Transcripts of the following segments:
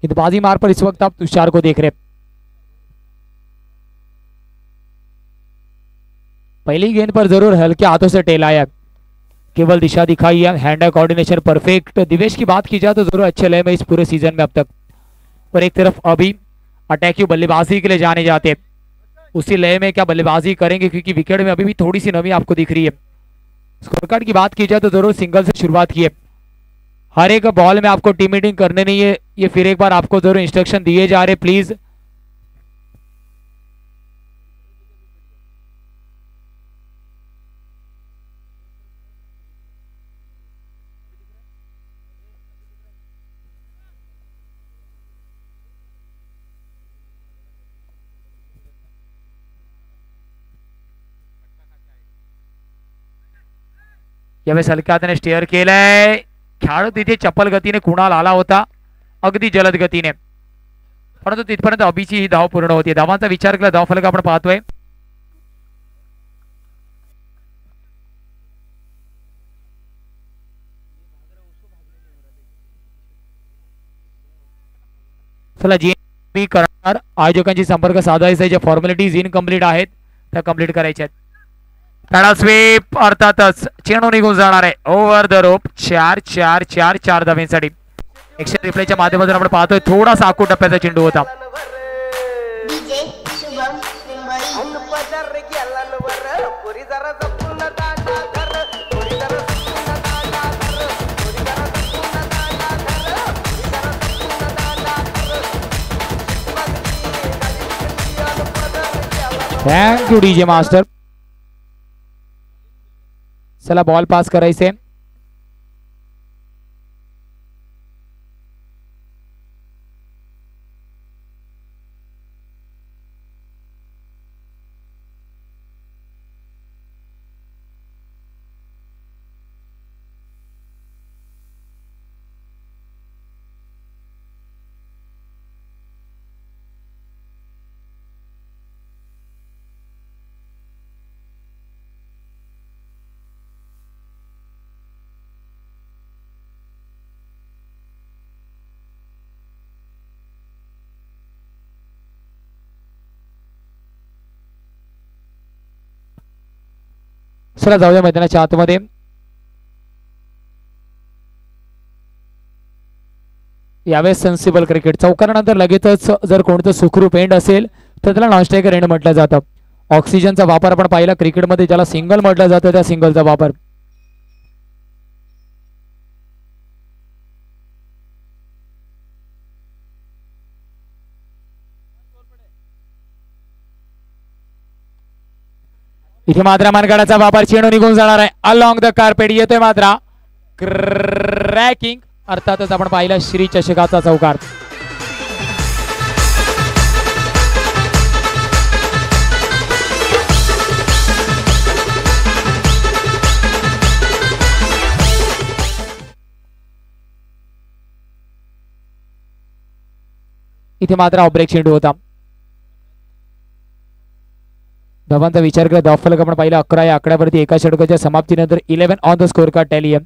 गेंदबाजी मार पर इस वक्त आप तुषार को देख रहे हैं। पहली गेंद पर जरूर हल्के हाथों से टेलाया, केवल दिशा दिखाई है, हैंड कोऑर्डिनेशन परफेक्ट। दिवेश की बात की जाए तो जरूर अच्छे लय में इस पूरे सीजन में अब तक। और एक तरफ अभी अटैकिंग बल्लेबाजी के लिए जाने जाते हैं, उसी लय में क्या बल्लेबाजी करेंगे, क्योंकि विकेट में अभी भी थोड़ी सी नमी आपको दिख रही है। स्कोर कार्ड की बात की जाए तो जरूर सिंगल से शुरुआत की है। हर एक बॉल में आपको टीम मीटिंग करने नहीं है, ये फिर एक बार आपको जरूर इंस्ट्रक्शन दिए जा रहे, प्लीज। यावेळेस हलक्या हाताने स्टेअर केलंय, खेळाडू तिथे चप्पल गतीने कुणाल आला होता, अगदी जलद गतीने, परंतु तिथपर्यंत अभिची ही धाव पूर्ण होती। धावांचा विचार केला धाव फलक आपण पाहतोय, चला जी करणार आयोजकांशी संपर्क साधायचा, ज्या फॉर्मॅलिटीज इनकम्प्लीट आहेत त्या कम्प्लीट करायच्या आहेत। पॅडल स्वीप अर्थातच चेंडू निघून जाणार आहे ओव्हर द रोप। 4 धावांसाठी एक्शन रिप्लेच्या माध्यमातून आपण पाहतोय थोडासा आखू टप्प्याचा चेंडू होता। Thank you DJ master. चला बॉल पास करायचे, चला जाऊया मैदानाच्या आतमध्ये। यावेळेस सेन्सिबल क्रिकेट, चौकारानंतर लगेचच जर कोणतं सुखरूप एंड असेल तर त्याला नॉनस्ट्रायकर एंड म्हटलं जातं। ऑक्सिजनचा वापर आपण पाहिला क्रिकेटमध्ये, ज्याला सिंगल म्हटलं जातं त्या सिंगलचा वापर। इथे मात्र मनगडाचा वापर, चेंडू निघून जाणार आहे अलॉंग द कार्पेट, येतोय मात्र क्रॅकिंग, अर्थातच आपण पाहिलं श्री चषकाचा चौकार। इथे मात्र ऑब्रेक चेंडू होता। धावांचा विचार केला धाव फलक आपण पाहिला 11 या आकड्यावरती एका षटकाच्या समाप्तीनंतर 11 on the score card tally आहे।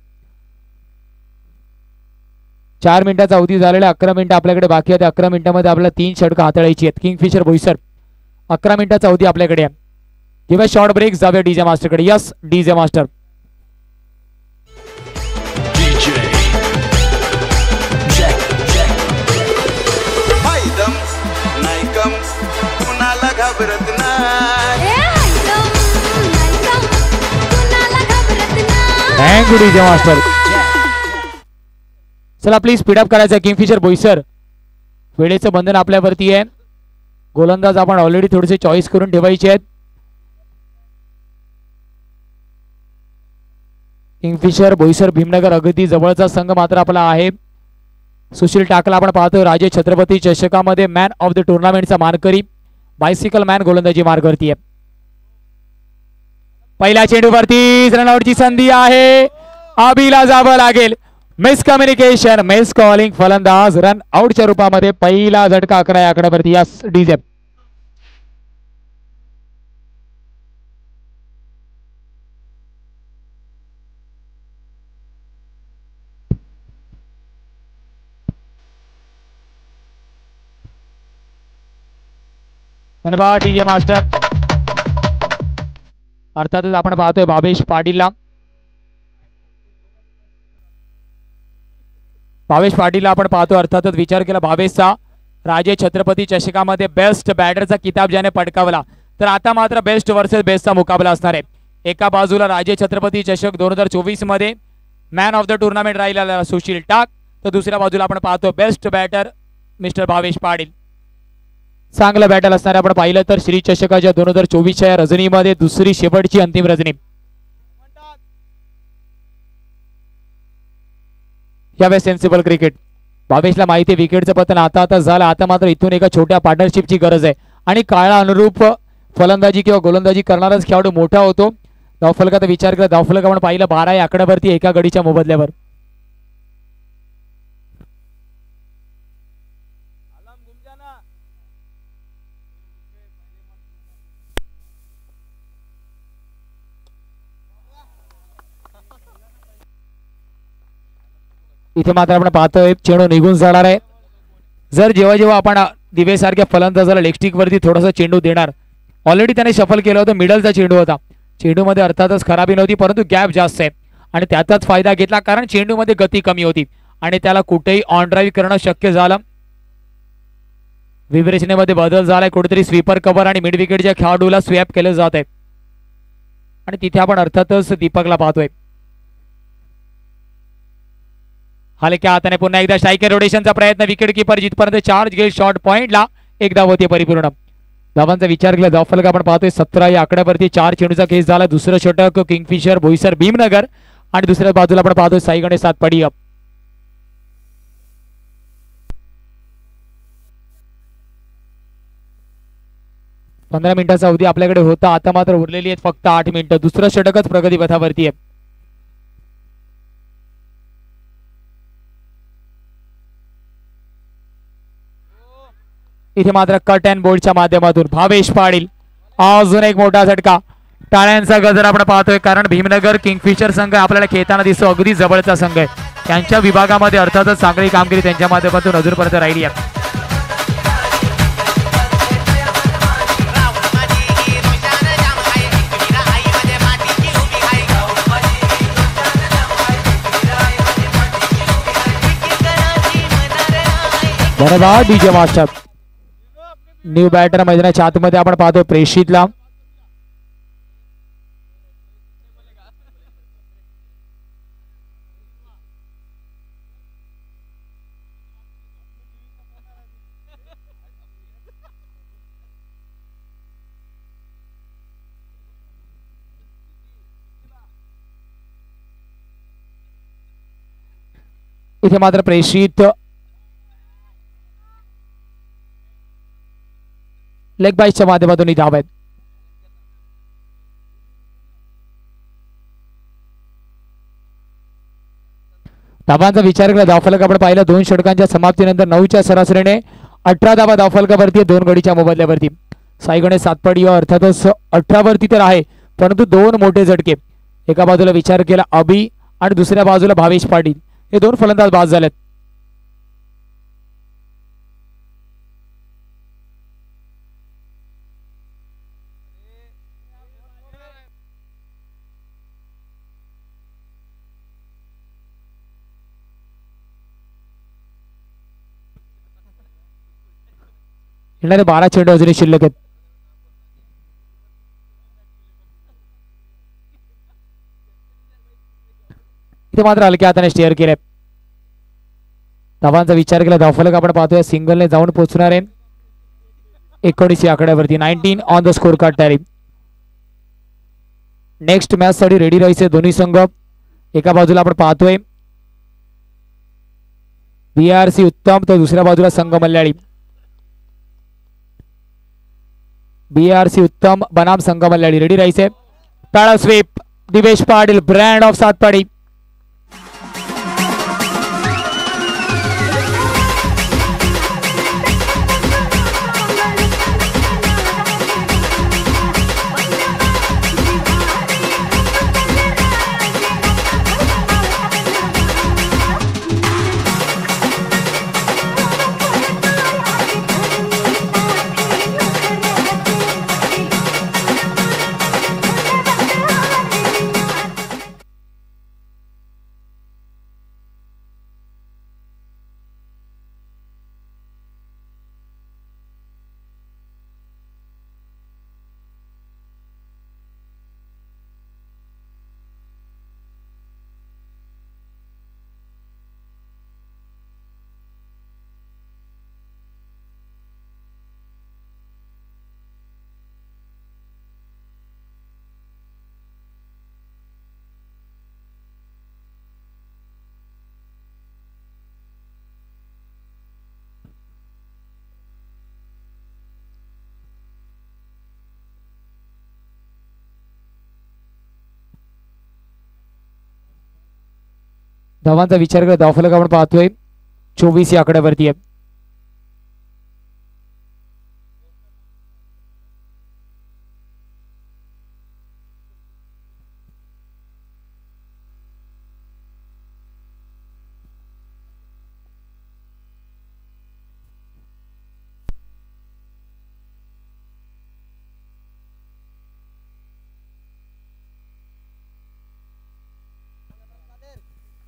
4 मिनिटाचा अवधी झालेला, 11 मिनिटं आपल्याकडे बाकी आहेत। 11 मिनिटांमध्ये आपल्याला 3 षटकं हाताळायची आहेत। किंगफिशर बोईसर 11 मिनिटाचा अवधी आपल्याकडे आहे। किंवा शॉर्ट ब्रेक, जाऊया डीजे मास्टरकडे। Yes DJ master. Thank you DJ master. चला प्लीज स्पीडअप करायचं। किंगफिशर बोईसर, वेळेचं बंधन आपल्यावरती आहे। गोलंदाज आपण ऑलरेडी थोडेसे चॉईस करून ठेवायचे आहेत। किंगफिशर बोईसर भीमनगर अगदी जवळचा संघ मात्र आपला आहे। सुशील टाकला आपण पाहतो राजे छत्रपती चषकामध्ये मॅन ऑफ द टुर्नामेंटचा मानकरी, बायसिकल मॅन गोलंदाजी मार करतीये। पहिल्या चेंडूवरती रनआउटची संधी आहे, अभिला जावं लागेल। मिसकम्युनिकेशन, मिस कॉलिंग, फलंदाज रन आउटच्या रूपामध्ये पहिला झटका 11 या आकड्यावरती। Yes DJ. धन्यवाद डीजे मास्टर. अर्थातच आपण पाहतोय भावेश पाटीलला. भावेश पाटीलला आपण पाहतो. अर्थातच विचार केला भावेशचा राजे छत्रपती चषकामध्ये बेस्ट बॅटरचा किताब ज्याने पटकावला, तर आता मात्र बेस्ट वर्सेस बेस्टचा मुकाबला असणार आहे. एका बाजूला राजे छत्रपती चषक 2024 मध्ये मॅन ऑफ द टुर्नामेंट राहिलेला सुशील टाक, तर दुसऱ्या बाजूला आपण पाहतो best batter mister Bhavesh Patil. चांगलं बॅटल असणार. आपण पाहिलं तर श्री चषकाच्या 2024च्या या रजनीमध्ये दुसरी शेवटची अंतिम रजनी. यावेळेस सेन्सिबल क्रिकेट. भावेशला माहिती आहे विकेटचं पतन आता आता झालं. आता मात्र इथून एका छोट्या पार्टनरशिपची गरज आहे आणि काळा अनुरूप फलंदाजी किंवा गोलंदाजी करणाराच खेळाडू मोठा होतो. धावफलकाचा विचार केला. धावफलक आपण पाहिलं 12 या आकड्यावरती एका गडीच्या मोबदल्यावर. इथे मात्र आपण पाहतोय चेंडू निघून जाणार आहे. जर जेव्हा जेव्हा आपण दिवेसारख्या फलंदाजाला लेगस्टिक वरती थोडासा चेंडू देणार, ऑलरेडी त्याने शफल केलं होतं, मिडलचा चेंडू होता. चेंडूमध्ये अर्थातच खराबी नव्हती, परंतु गॅप जास्त आहे आणि त्याचाच फायदा घेतला कारण चेंडूमध्ये गती कमी होती आणि त्याला कुठेही ऑन ड्राईव्ह करणं शक्य झालं. विवेचनेमध्ये बदल झालाय. कुठेतरी स्वीपर कव्हर आणि मिड विकेटच्या खेळाडूला स्वॅप केलं जात आहे आणि तिथे आपण अर्थातच दीपकला पाहतोय. हलक्या हाताने पुन्हा एकदा स्ट्रायकर रोटेशनचा प्रयत्न. विकेट किपर जिथपर्यंत चार्ज घेईल शॉर्ट पॉइंटला एक धाव होती परिपूर्ण. धावांचा विचार केला. धावफलक आपण पाहतोय 17 या आकड्यावरती 4 चेंडूचा केस झाला. दुसरं षटक किंगफिशर बोईसर भीमनगर आणि दुसऱ्या बाजूला आपण पाहतोय साई गणेश सातपाडी. 15 मिनिटाचा अवधी आपल्याकडे होता. आता मात्र उरलेली आहेत फक्त 8 मिनिटं. दुसरं षटकच प्रगती पथावरती आहे. इथे मात्र कट अँड बोल्डच्या माध्यमातून भावेश पाटील अजून एक मोठा झटका. टाळ्यांचा गजर आपण पाहतोय कारण भीमनगर किंगफिशर संघ आपल्याला खेळताना दिसतो. अगदी जवळचा संघ आहे. त्यांच्या विभागामध्ये अर्थातच चांगली कामगिरी त्यांच्या माध्यमातून अजूनपर्यंत राहिली आहे. धन्यवाद डीजे मास्टर. न्यू बॅटर मैदानाच्या आतमध्ये आपण पाहतोय प्रेषितला. इथे मात्र प्रेषित लेग बाईसच्या माध्यमातून धाव आहेत. धावांचा विचार केला. धावफलक आपण पाहिलं 2 षटकांच्या समाप्तीनंतर 9च्या सरासरीने 18 धावा धावफलकावरती 2 गडीच्या मोबदल्यावरती. साई गणेश सातपाडी अर्थातच 18 वरती तर आहे, परंतु 2 मोठे झटके. एका बाजूला विचार केला अभि आणि दुसऱ्या बाजूला भावेश पाटील हे 2 फलंदाज बाद झालेत. येणारे 12 चेंडू अजूनही शिल्लक आहेत. इथे मात्र हलक्या हाताने स्टेअर केले. धावांचा विचार केला. धावफलक आपण पाहतोय सिंगलने जाऊन पोहोचणार आहे 19 या आकड्यावरती. 19 ऑन द स्कोर कार्ड टॅरी. नेक्स्ट मॅच साठी रेडी राहायचे दोन्ही संघ. एका बाजूला आपण पाहतोय बीआरसी उत्तम, तर दुसऱ्या बाजूला संघ मल्याळी. बीआरसी उत्तम बनाम संघ मल्याळी. रेडी राहायचे. टाळा sweep. Divesh Patil brand of Satpadi. धावांचा विचार करत धावफलक आपण पाहतोय 24 या आकड्यावरती आहे.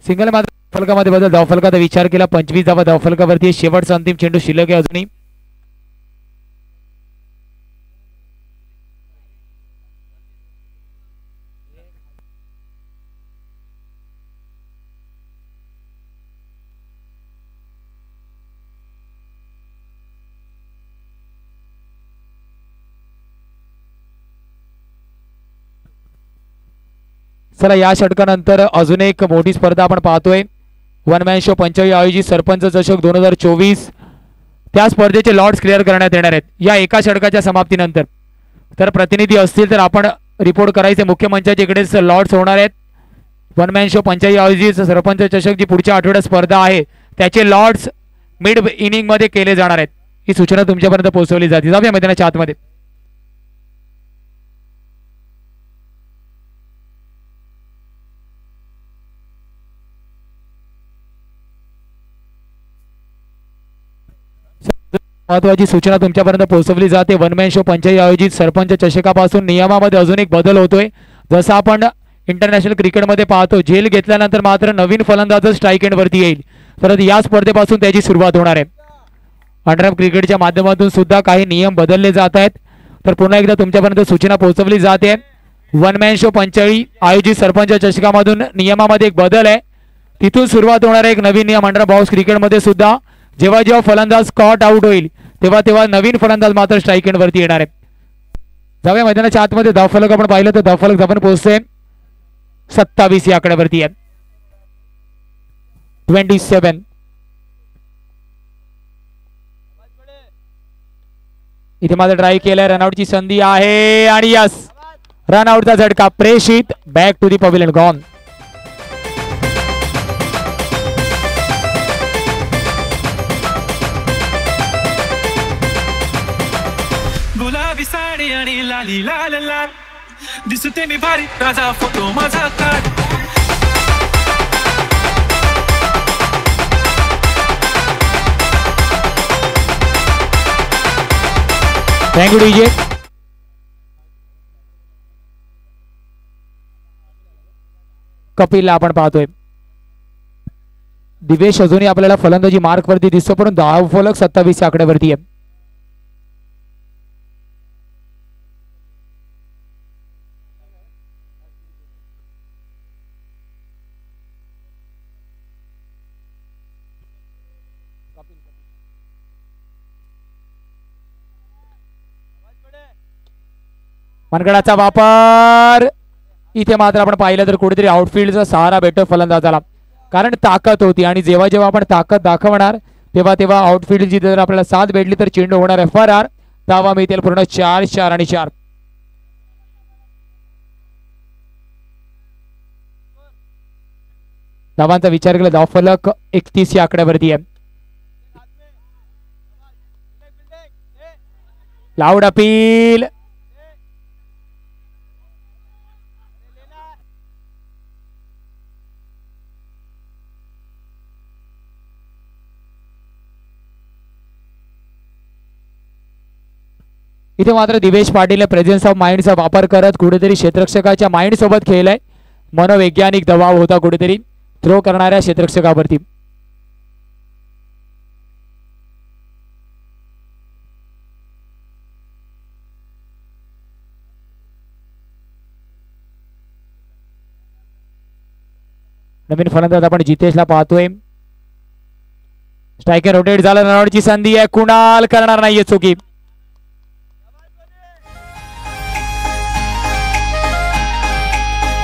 सिंगल मात्र फलकामध्ये बदल धावफलकाचा विचार केला 25 धावा धावफलकावरती शेवटचा अंतिम चेंडू शिल्लक आहे अजूनही. चला या षटकानंतर अजून एक मोठी स्पर्धा आपण पाहतोय. वन मॅन शो 45 आयोजित सरपंच चषक 2024. त्या स्पर्धेचे लॉट्स क्लिअर करण्यात येणार आहेत या एका षटकाच्या समाप्तीनंतर. तर प्रतिनिधी असतील तर आपण रिपोर्ट करायचे. मुख्य मंचाच्या इकडेच लॉट्स होणार आहेत. वन मॅन शो 45 आयोजित सरपंच चषक जी पुढच्या आठवड्यात स्पर्धा आहे त्याचे लॉट्स मिड इनिंग मध्ये केले जाणार आहेत. ही सूचना तुमच्यापर्यंत पोहोचवली जाते. जाऊया मैदानाच्या आतमध्ये. महत्वाची सूचना तुमच्यापर्यंत पोहोचवली जाते. वन मॅन शो 45 आयोजित सरपंच चषकापासून नियमामध्ये अजून एक बदल होतोय. जसं आपण इंटरनॅशनल क्रिकेटमध्ये पाहतो झेल घेतल्यानंतर मात्र नवीन फलंदाज स्ट्राईक एंड वरती येईल. तर या स्पर्धेपासून त्याची सुरुवात होणार आहे. अंडरआर्म क्रिकेटच्या माध्यमातून सुद्धा काही नियम बदलले जात आहेत. तर पुन्हा एकदा तुमच्यापर्यंत सूचना पोहोचवली जाते. वन मॅन शो 45 आयोजित सरपंच चषकामधून नियमामध्ये एक बदल आहे. तिथून सुरुवात होणार आहे एक नवीन नियम. अंडरआर्म बॉक्स क्रिकेटमध्ये सुद्धा जेव्हा जेव्हा फलंदाज कॉट आउट होईल तेव्हा तेव्हा नवीन फलंदाज मात्र स्ट्राईक एंड वरती येणार आहे. जाऊया मैदानाच्या आतमध्ये. धावफलक आपण पाहिलं तर धावफलक आपण पोहोचतोय 27 या आकड्यावरती आहे. 27. इथे मात्र ड्राईव्ह केलाय. रनआउटची संधी आहे आणि यस रनआउटचा झटका Preshit. Back to the pavilion gone. गुलाबी साडी आणि लाली लाल लाल दिसते मी भारी राजा फोटो माझा काढ. Thank you DJ. कपिलला आपण पाहतोय. दिवेश अजूनही आपल्याला फलंदाजी मार्क वरती दिसतो परंतु धावफलक 27 या आकड्यावरती आहे. मनगडाचा वापर. इथे मात्र आपण पाहिलं तर कुठेतरी आउटफील्डचा सहारा भेटतो फलंदाजाला. कारण ताकद होती आणि जेव्हा जेव्हा आपण ताकद दाखवणार तेव्हा तेव्हा आउटफील्डची जर आपल्याला साथ भेटली तर चेंडू होणार आहे फरार. धावा मिळतील पूर्ण 4 4 आणि 4. धावांचा विचार केला धावफलक 31 या आकड्यावरती आहे. Loud appeal. इथे मात्र दिवेश पाटील प्रेझेन्स ऑफ माइंडचा वापर करत कुठेतरी क्षेत्ररक्षकाच्या माइंड सोबत खेळलाय. मनोवैज्ञानिक दबाव होता कुठेतरी थ्रो करणाऱ्या क्षेत्ररक्षकावरती. नवीन फलंदाज आपण जितेशला पाहतोय. स्ट्रायकर रोटेट झाला. रनआउटची संधी आहे. कुणाल करणार नाहीये चुकी.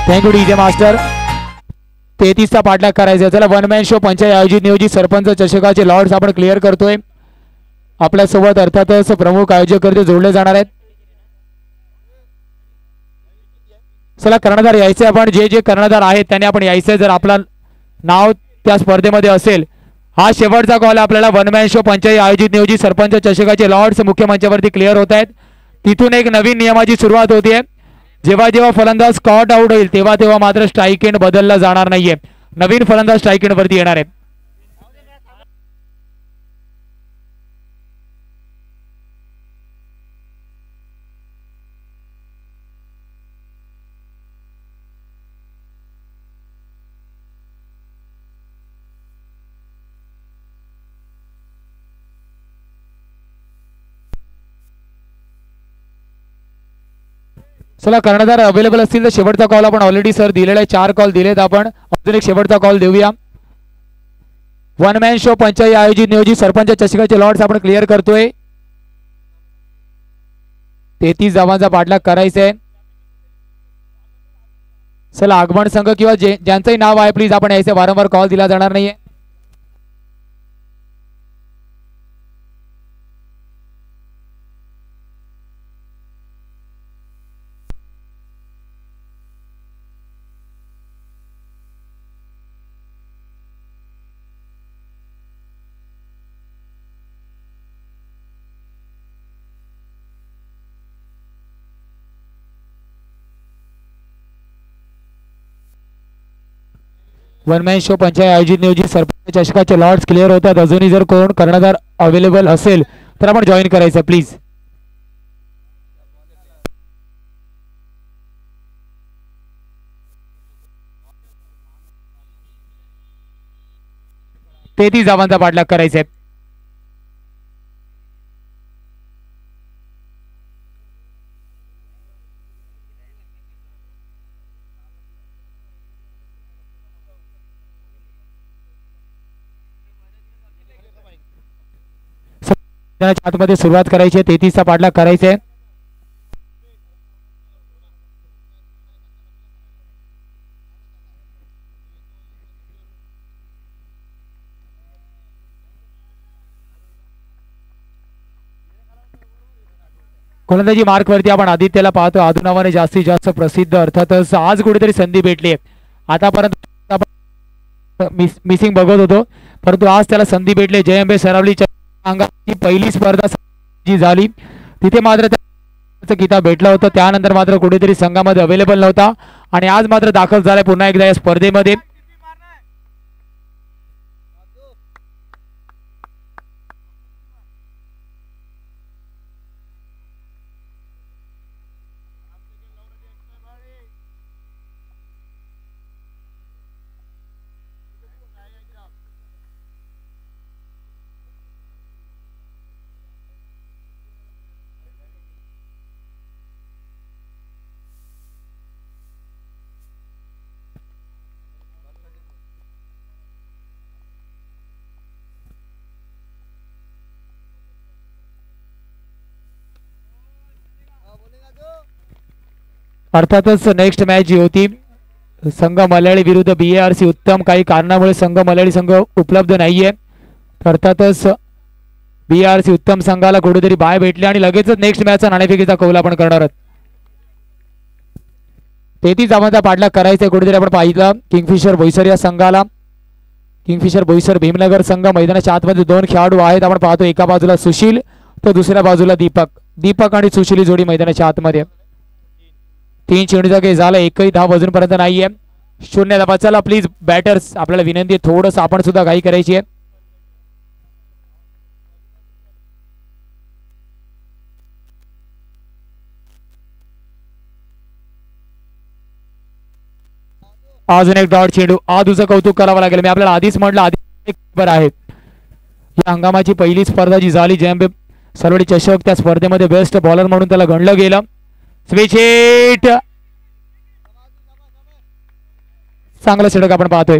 Thank you DJ master. 33 चा पाठलाग करायचा. चला वन मॅन शो 45 आयोजित नियोजित सरपंच चषकाचे लॉर्ड्स आपण क्लिअर करतोय. आपल्या सोबत अर्थातच प्रमुख आयोजक करते जोडले जाणार आहेत. चला कर्णधार यायचे आपण जे जे कर्णधार आहेत त्यांनी आपण यायचे. जर आपला नाव त्या स्पर्धेमध्ये असेल. हा शेवटचा कॉल आपल्याला वन मॅन शो पंचायत आयोजित नियोजित सरपंच चषकाचे लॉर्ड्स मुख्य मंचावरती क्लिअर होत आहेत. तिथून एक नवीन नियमाची सुरुवात होतीये. जेव्हा जेव्हा फलंदाज स्कॉट आउट होईल तेव्हा तेव्हा मात्र स्ट्राईक एंड बदलला जाणार नाहीये. नवीन फलंदाज स्ट्राईक एंड वरती येणार आहे. चला कर्णधार अवेलेबल असतील तर शेवटचा कॉल आपण ऑलरेडी सर दिलेला आहे. 4 कॉल दिलेत आपण. अजून एक शेवटचा कॉल देऊया. वन मॅन शो पंचायत आयोजित नियोजित सरपंच चषकाचे लॉर्ड्स आपण क्लिअर करतोय. 33 धावांचा पाठलाग करायचा आहे. चला आगमन संघ किंवा ज्यांचंही नाव आहे प्लीज आपण यायचे. वारंवार कॉल दिला जाणार नाहीये. वन मॅन शो पंचायत आयोजित नियोजित सरपंच चषकाचे लॉर्ड्स क्लिअर होतात. अजूनही जर कोण कर्णधार अवेलेबल असेल तर आपण जॉईन करायचं प्लीज. तेहतीस धावांचा पाठलाग करायचा आहे. आतमध्ये सुरुवात करायची आहे. 33चा पाठलाग करायचा आहे. गोलंदाजी मार्क वरती आपण आदित्यला पाहतो. आदू नावाने जास्तीत जास्त प्रसिद्ध. अर्थातच आज कुठेतरी संधी भेटली आहे. आतापर्यंत मिसिंग बघत होतो परंतु आज त्याला संधी भेटली. जयंबे सरावली अंगाची पहिली स्पर्धा जी झाली तिथे मात्र त्याचा किताब भेटला होता. त्यानंतर मात्र कुठेतरी संघामध्ये अवेलेबल नव्हता आणि आज मात्र दाखल झालाय पुन्हा एकदा या स्पर्धेमध्ये. अर्थातच नेक्स्ट मॅच जी होती संघ मल्याळी विरुद्ध BARC उत्तम काही कारणामुळे संघ मल्याळी संघ उपलब्ध नाहीये. अर्थातच BARC उत्तम संघाला कुठेतरी बाय भेटले आणि लगेचच नेक्स्ट मॅचचा नाणेफेकीचा कौल आपण करणार आहोत. 33 धावांचा पाठलाग करायचा कुठेतरी आपण पाहिलं. किंगफिशर बोईसर या संघाला. किंगफिशर बोईसर भीमनगर संघ मैदानाच्या आतमध्ये 2 खेळाडू आहेत आपण पाहतो. एका बाजूला सुशील तर दुसऱ्या बाजूला दीपक आणि सुशील जोडी मैदानाच्या आतमध्ये. 3 चेंडूचा खेळ झाला. एकही धाव अजूनपर्यंत नाहीये. 0 धावा. चला प्लीज बॅटर्स आपल्याला विनंती आहे थोडंसं आपण सुद्धा घाई करायची आहे. अजून एक डॉट चेंडू. आदूचं कौतुक करावं लागेल. मी आपल्याला आधीच म्हटलं आधी बरं आहे. या हंगामाची पहिली स्पर्धा जी झाली जयंबे सरवडी चषक त्या स्पर्धेमध्ये बेस्ट बॉलर म्हणून त्याला गणलं गेलं. Switch hit. चांगला षटक आपण पाहतोय.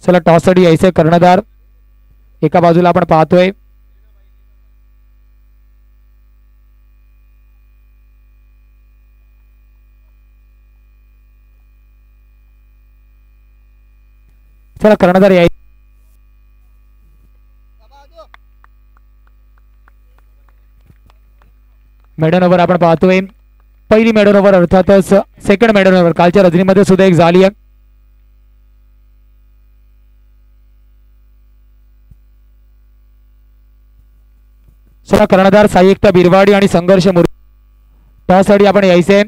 चला टॉस साठी यायचे कर्णधार एका बाजूला आपण पाहतोय. चला कर्णधार यायचे. मेडन ओव्हर आपण पाहतोय. पहिली मेडन ओव्हर अर्थातच सेकंड मेडन ओव्हर कालच्या रजनीमध्ये सुद्धा एक झाली आहे. चला कर्णधार साईकता बिरवाडी आणि संघर्ष त्यासाठी आपण यायचे.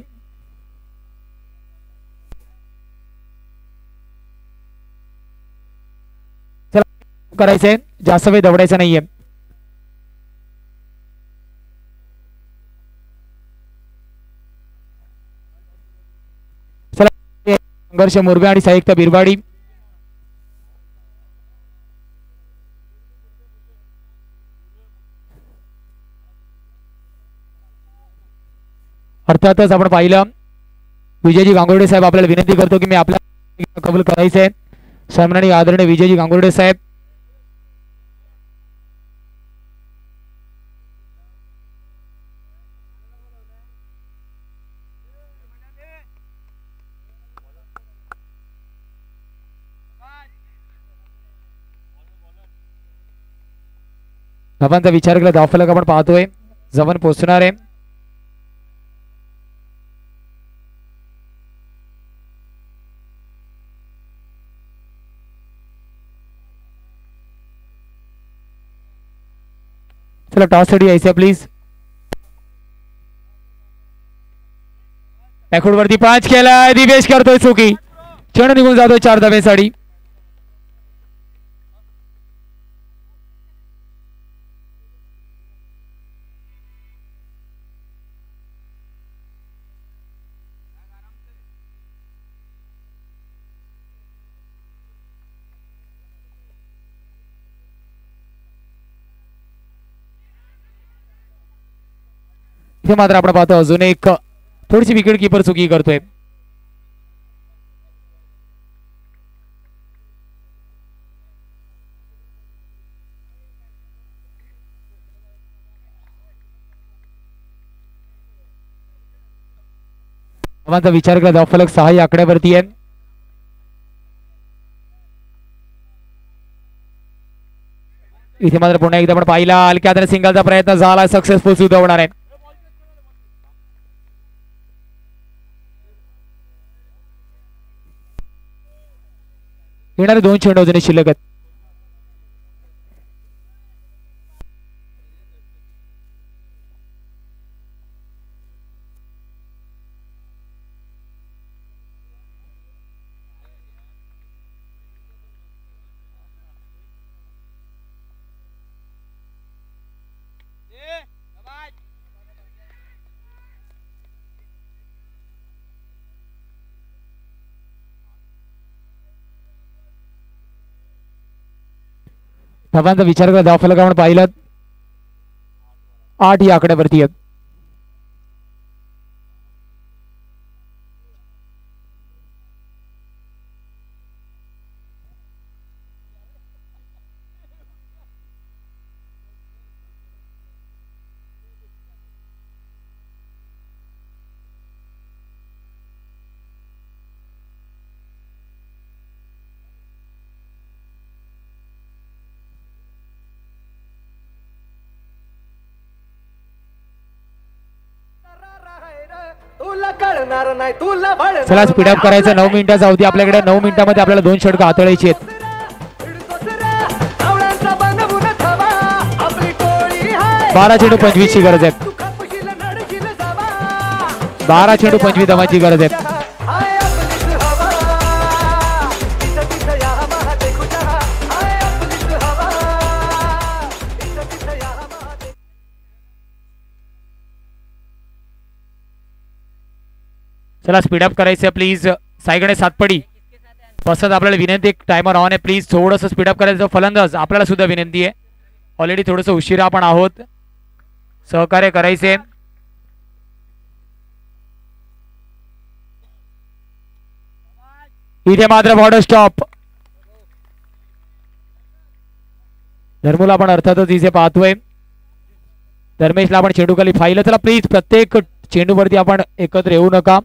चला करायचंय, जास्त वेळ दवडायचा नाहीये. चला संघर्ष मुरबे आणि साईकता बिरवाडी अर्थातच आपण पाहिलं विजयजी गांगुर्डे साहेब आपल्याला विनंती करतो की मी आपल्या कबूल करायचंय. सन्माननीय आदरणीय विजयजी गांगुर्डे साहेब धावांचा विचार केला. धावफलक आपण पाहतोय जवळ पोहोचणार आहे. चला टॉस साठी यायचं प्लीज. बॅकवर्ड वरती 5 केलाय. दिवेश करतोय चुकी. चेंडू निघून जातोय 4 धावेसाठी. इथे मात्र आपण पाहतो अजून एक थोडीशी विकेट कीपर चुकी करतोय. धावांचा विचार केला. धावफलक 6 या आकड्यावरती आहे. इथे मात्र पुन्हा एकदा आपण पाहिला हलक्या सिंगलचा प्रयत्न झाला. सक्सेसफुल सुद्धा होणार आहे. येणारे 2 चेंडू अजून शिल्लक आहेत. धावांचा विचार करा. धावफलक आपण पाहिलं 8 या आकड्यावरती आहेत. चला स्पीडअप करायचं. 9 मिनिटाचा अवधी आपल्याकडे. 9 मिनिटांमध्ये आपल्याला 2 षटकं हाताळायची आहेत. 12 चेंडू 25 ची गरज आहे. 12 चेंडू 25 धावांची गरज आहे. चला स्पीडअप करायचं प्लीज. साईकडे सातपडी बसत आपल्याला विनंती. टायमर ऑन आहे प्लीज. थोडंसं स्पीडअप करायचं. फलंदाज आपल्याला सुद्धा विनंती आहे. ऑलरेडी थोडंसं उशिरा आपण आहोत. सहकार्य करायचे. इथे मात्र बॉर्डर स्टॉप. धर्मूला आपण अर्थातच इथे पाहतोय. धर्मेशला आपण चेंडू खाली फाईल. चला प्लीज प्रत्येक चेंडूवरती आपण एकत्र येऊ नका.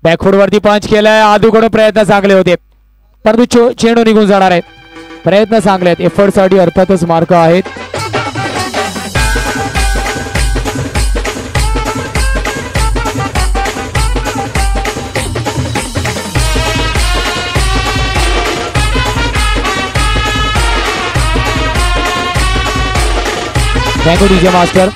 बॅकफूट वरती पंच केलाय, आदूकडून प्रयत्न चांगले होते परंतु चेंडू निघून जाणार आहे. प्रयत्न चांगले आहेत, एफर्ट साठी अर्थातच मार्क आहेत. Thank you DJ master.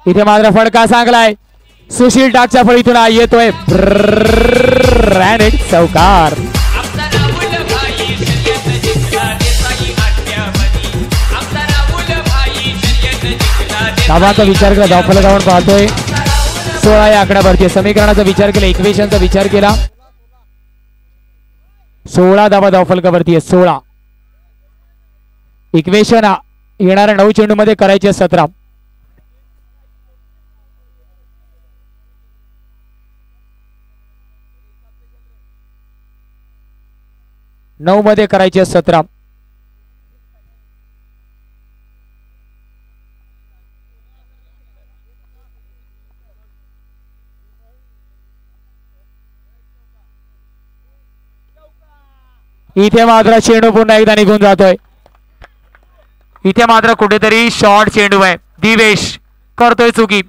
इथे मात्र फडका चांगलाय. सुशील टाकच्या फळीतून येतोय चौकार. धावांचा विचार केला, धावफलक आपण पाहतोय 16 या आकड्यावरती. समीकरणाचा विचार केला, इक्वेशनचा विचार केला, 16 धावा धावफलकावरती आहे. 16 इक्वेशन येणाऱ्या 9 चेंडू मध्ये करायचे 17. 9 मध्ये करायचे 17. इथे मात्र चेंडू पुन्हा एकदा निघून जातोय. इथे मात्र कुठेतरी शॉर्ट चेंडू आहे. दिवेश करतोय चुकी.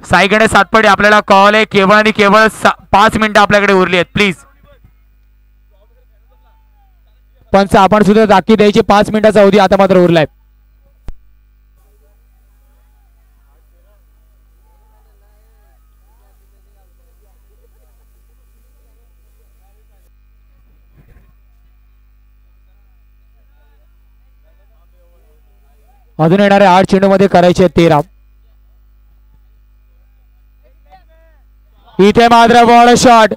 साईगणे सातपडे आपल्याला कॉल आहे. केवळ आणि केवळ 5 मिनिटं आपल्याकडे उरली आहेत. प्लीज पंच आपण सुद्धा ताकीद द्यायची. 5 मिनिटाचा अवधी आता मात्र उरलाय. अजून येणाऱ्या 8 चेंडू मध्ये करायचे 13. इथे मात्र बॉल शॉट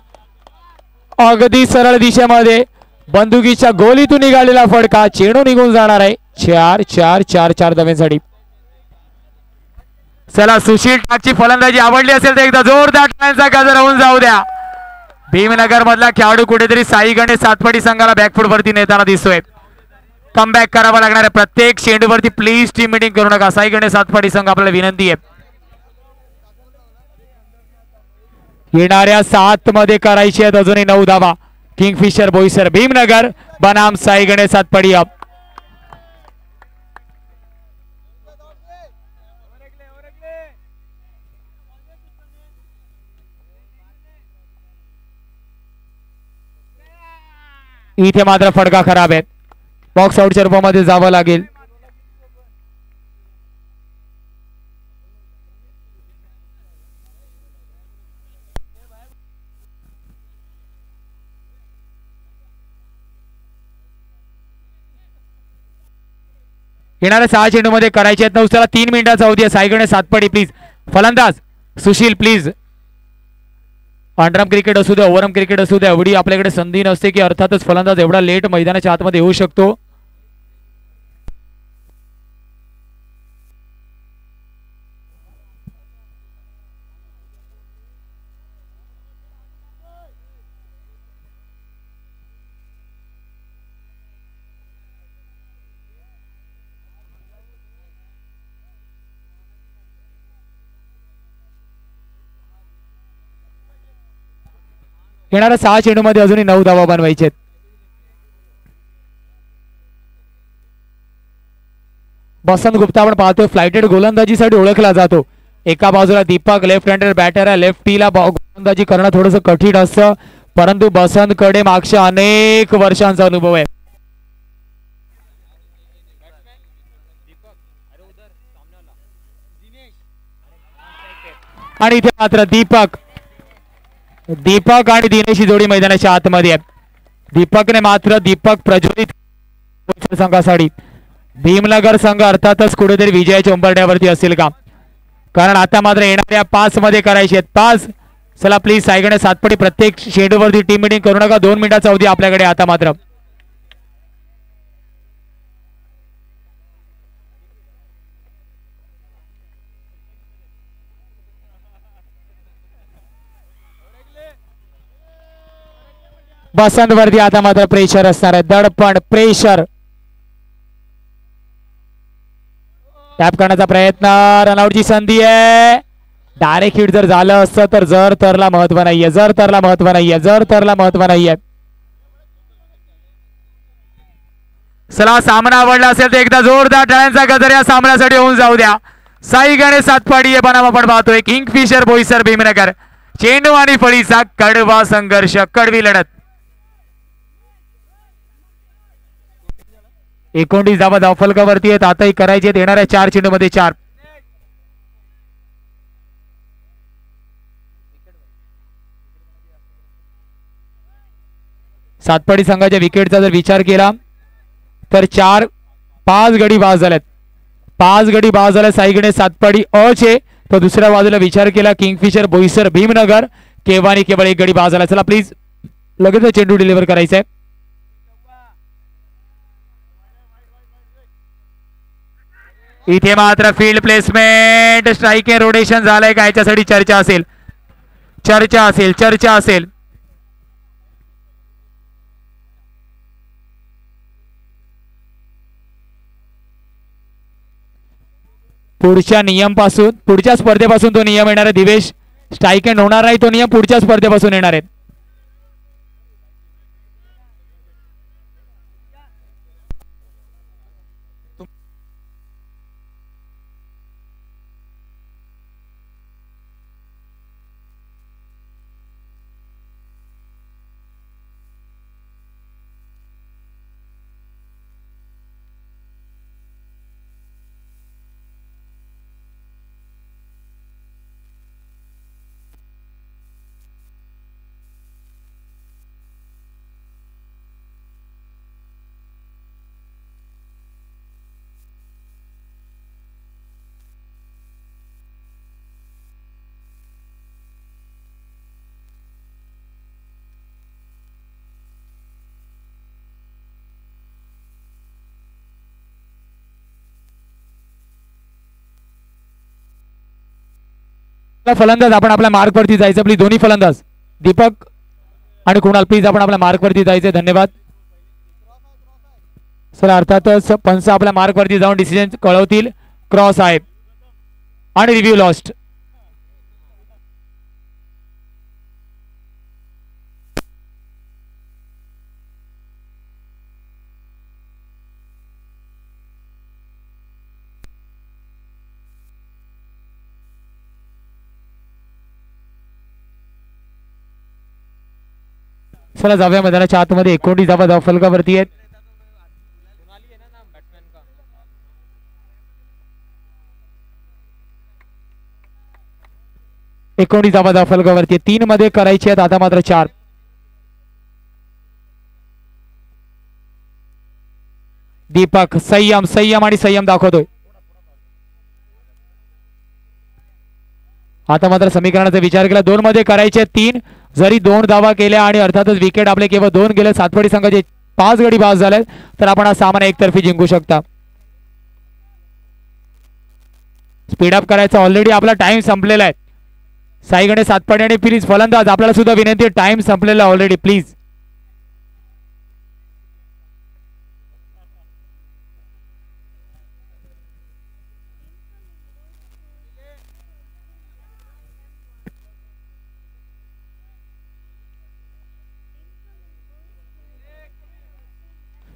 अगदी सरळ दिशेमध्ये बंदुकीच्या गोलीतून निघालेला फडका. चेंडू निघून जाणार आहे. 4 धावांसाठी. चला सुशील टाकची फलंदाजी आवडली असेल तर एकदा जोरदार टाळ्यांचा गजर होऊन जाऊ द्या. भीमनगर मधला खेळाडू कुठेतरी साई गणेश सातपडी संघाला बॅकफूट वरती नेताना दिसतोय. कमबॅक करावा लागणार आहे प्रत्येक चेंडूवरती. प्लीज टीम मीटिंग करू नका. साई गणेश सातपडी संघ आपल्याला विनंती आहे. येणाऱ्या 7 मध्ये करायची आहेत अजूनही 9 धावा. किंगफिशर बोईसर भीमनगर बनाम साई गणेश सातपडी. इथे मात्र फडका खराब आहे. बॉक्स आउटच्या रूपामध्ये जावं लागेल. येणाऱ्या 6 चेंडू मध्ये करायचे आहेत 9. चला 3 मिनिटाचा अवधी आहे. साईगणे सातपडी प्लीज. फलंदाज सुशील प्लीज. अंडरआर्म क्रिकेट असू द्या, ओव्हरआर्म क्रिकेट असू द्या, एवढी आपल्याकडे संधी नसते की अर्थातच फलंदाज एवढा लेट मैदानाच्या आतमध्ये येऊ शकतो. येणाऱ्या 6 चेंडू मध्ये अजूनही 9 धावा बनवायचे. बसंत गुप्ता आपण पाहतोय फ्लाइटेड गोलंदाजीसाठी ओळखला जातो. एका बाजूला दीपक लेफ्ट हँडेड बॅटर आहे. लेफ्टीला गोलंदाजी करणं थोडंसं कठीण असतं परंतु बसंत कडे मागच्या अनेक वर्षांचा अनुभव आहे. आणि इथे मात्र दीपक आणि दिनेशी जोडी मैदानाच्या आतमध्ये आहे. दीपक प्रज्वलित संघासाठी भीमनगर संघ अर्थातच कुठेतरी विजयाच्या उंबरठ्यावरती असेल का, कारण आता मात्र येणाऱ्या 5 मध्ये करायचे आहेत 5. चला प्लीज साईगणे सातपडी प्रत्येक शेडूवरती टीम मिटिंग करू नका. 2 मिनिटाचा अवधी आपल्याकडे आता मात्र. बसंत वरती आता मात्र प्रेशर असणार आहे. दडपण प्रेशर टॅप करण्याचा प्रयत्न. रनआउटची संधी आहे. डायरेक्ट हिट जर झालं असतं तर जर तरला महत्व नाहीये. जर तरला महत्व नाहीये. जर तरला महत्व नाहीये. चला सामना आवडला असेल तर एकदा जोरदार टाळ्यांचा गजर या सामन्यासाठी होऊन जाऊ द्या. साई गणेश सातपाडी हे बनाम आपण पाहतोय. किंगफिशर बोईसर भीमनगर. चेंडू आणि फळीचा कडवा संघर्ष, कडवी लढत. 29 धावा धावफलकावरती आहेत. आताही करायचे येणाऱ्या 4 चेंडूमध्ये 4. सातपाडी संघाच्या विकेटचा जर विचार केला तर 5 गडी बाद झाल्यात. 5 गडी बाद झाल्या साई गणेश सातपाडी अचे. तर दुसऱ्या बाजूला विचार केला किंगफिशर बोईसर भीमनगर केव्हा केवळ 1 गडी बाद झाला. चला प्लीज लगेच चेंडू डिलिव्हर करायचा आहे. इथे मात्र फील्ड प्लेसमेंट स्ट्राईक रोटेशन झालंय का याच्यासाठी चर्चा असेल. चर्चा असेल. चर्चा असेल. पुढच्या नियम पासून पुढच्या स्पर्धेपासून तो नियम येणार आहे. दिवेश स्ट्राईक एंड होणार नाही. तो नियम पुढच्या स्पर्धेपासून येणार आहे. फलंदाज आपण आपल्या मार्क वरती जायचं. प्लीज दोन्ही फलंदाज दीपक आणि कुणाल प्लीज आपण आपल्या मार्क वरती जायचे. धन्यवाद सर. अर्थातच पंच आपल्या मार्क वरती जाऊन डिसिजन कळवतील. क्रॉस आहे आणि रिव्ह्यू लॉस्ट. चला जाऊया मैदानाच्या आतमध्ये. 29 धावा धावफलकावरती आहेत. धावा धावफलकावरती 3 मध्ये करायचे आहेत आता मात्र 4. दीपक संयम संयम आणि संयम दाखवतोय. आता मात्र समीकरणाचा विचार केला. 2 मध्ये करायचे 3. जरी 2 धावा केल्या आणि अर्थातच विकेट आपले केवळ 2 गेले. सातपाडी संघाचे 5 गडी बाद झाले तर आपण हा सामना एकतर्फी जिंकू शकता. स्पीडअप करायचा. ऑलरेडी आपला टाइम संपलेला आहे. साई गणेश सातपाडी आणि प्लीज फलंदाज आपल्याला सुद्धा विनंती. टाइम संपलेला ऑलरेडी. प्लीज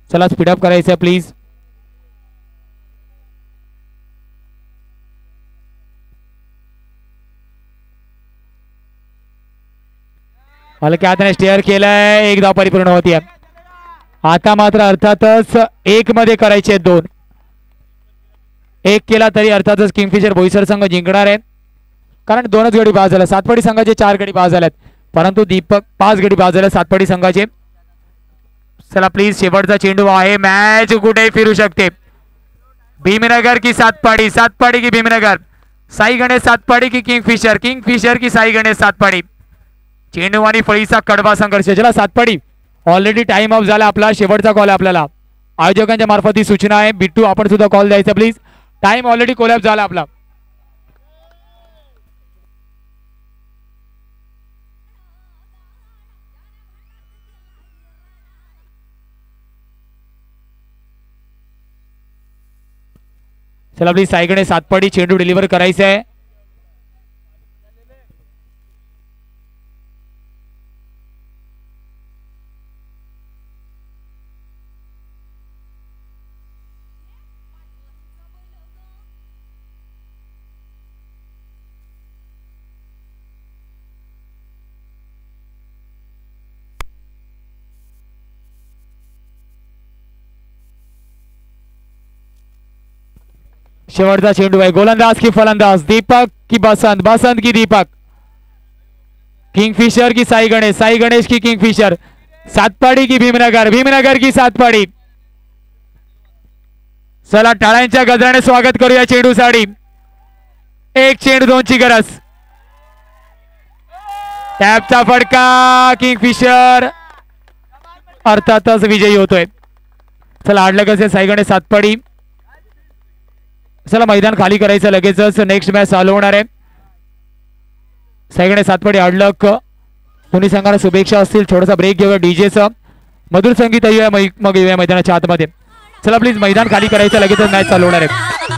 चला स्पीडअप करायचं आहे प्लीज. हलक्या हाताने स्टेअर केलाय. 1 धाव परिपूर्ण होती. आता मात्र अर्थातच 1 मध्ये करायचे 2. 1 केला तरी अर्थातच किंगफिशर बोईसर संघ जिंकणार आहे कारण 2च गडी बाद झाले. सातपाडी संघाचे 4 गडी बाद झालेत परंतु दीपक 5 गडी बाद झाले सातपाडी संघाचे. चला प्लीज शेवटचा चेंडू आहे. मॅच कुठेही फिरू शकते. भीमनगर की सातपाड़ी, सातपाड़ी की भीमनगर, साई गणेश सातपाड़ी की किंगफिशर, किंगफिशर की साई गणेश सातपाड़ी. चेंडू आणि फळीचा कडवा संघर्ष. चला सातपाड़ी ऑलरेडी टाइम ऑफ झाला आपला. शेवटचा कॉल आहे आपल्याला. आयोजकांच्या मार्फत ही सूचना आहे. बिट्टू आपण सुद्धा कॉल द्यायचा प्लीज. टाइम ऑलरेडी कोलॅप्स झाला आपला. चला प्लीज साई गणेश सातपाड़ी चेंडू डिलिव्हर करायचा आहे. शेवटचा चेंडू आहे. गोलंदाज की फलंदाज, दीपक की बसंत, बसंत की दीपक, किंगफिशर की साई गणेश, साई गणेश की किंगफिशर, सातपाड़ी की भीमनगर, भीमनगर की सातपाड़ी. चला टाळ्यांच्या गजराने स्वागत करूया चेंडू साठी. एक चेंडू दोनची गरज. टॅपचा फटका, किंगफिशर अर्थातच विजयी होतोय. चला आडलं कसे साई गणेश सातपाड़ी. चला मैदान खाली करायचं लगेचच. नेक्स्ट मॅच चालू होणार आहे. साई गणेश सातपाड़ी आडलक दोन्ही संघाला शुभेच्छा असतील. थोडासा ब्रेक घेऊया डीजेचं. मधुर संगीत येऊया मग येऊया मैदानाच्या आतमध्ये. चला प्लीज मैदान खाली करायचं लगेचच मॅच चालू होणार आहे.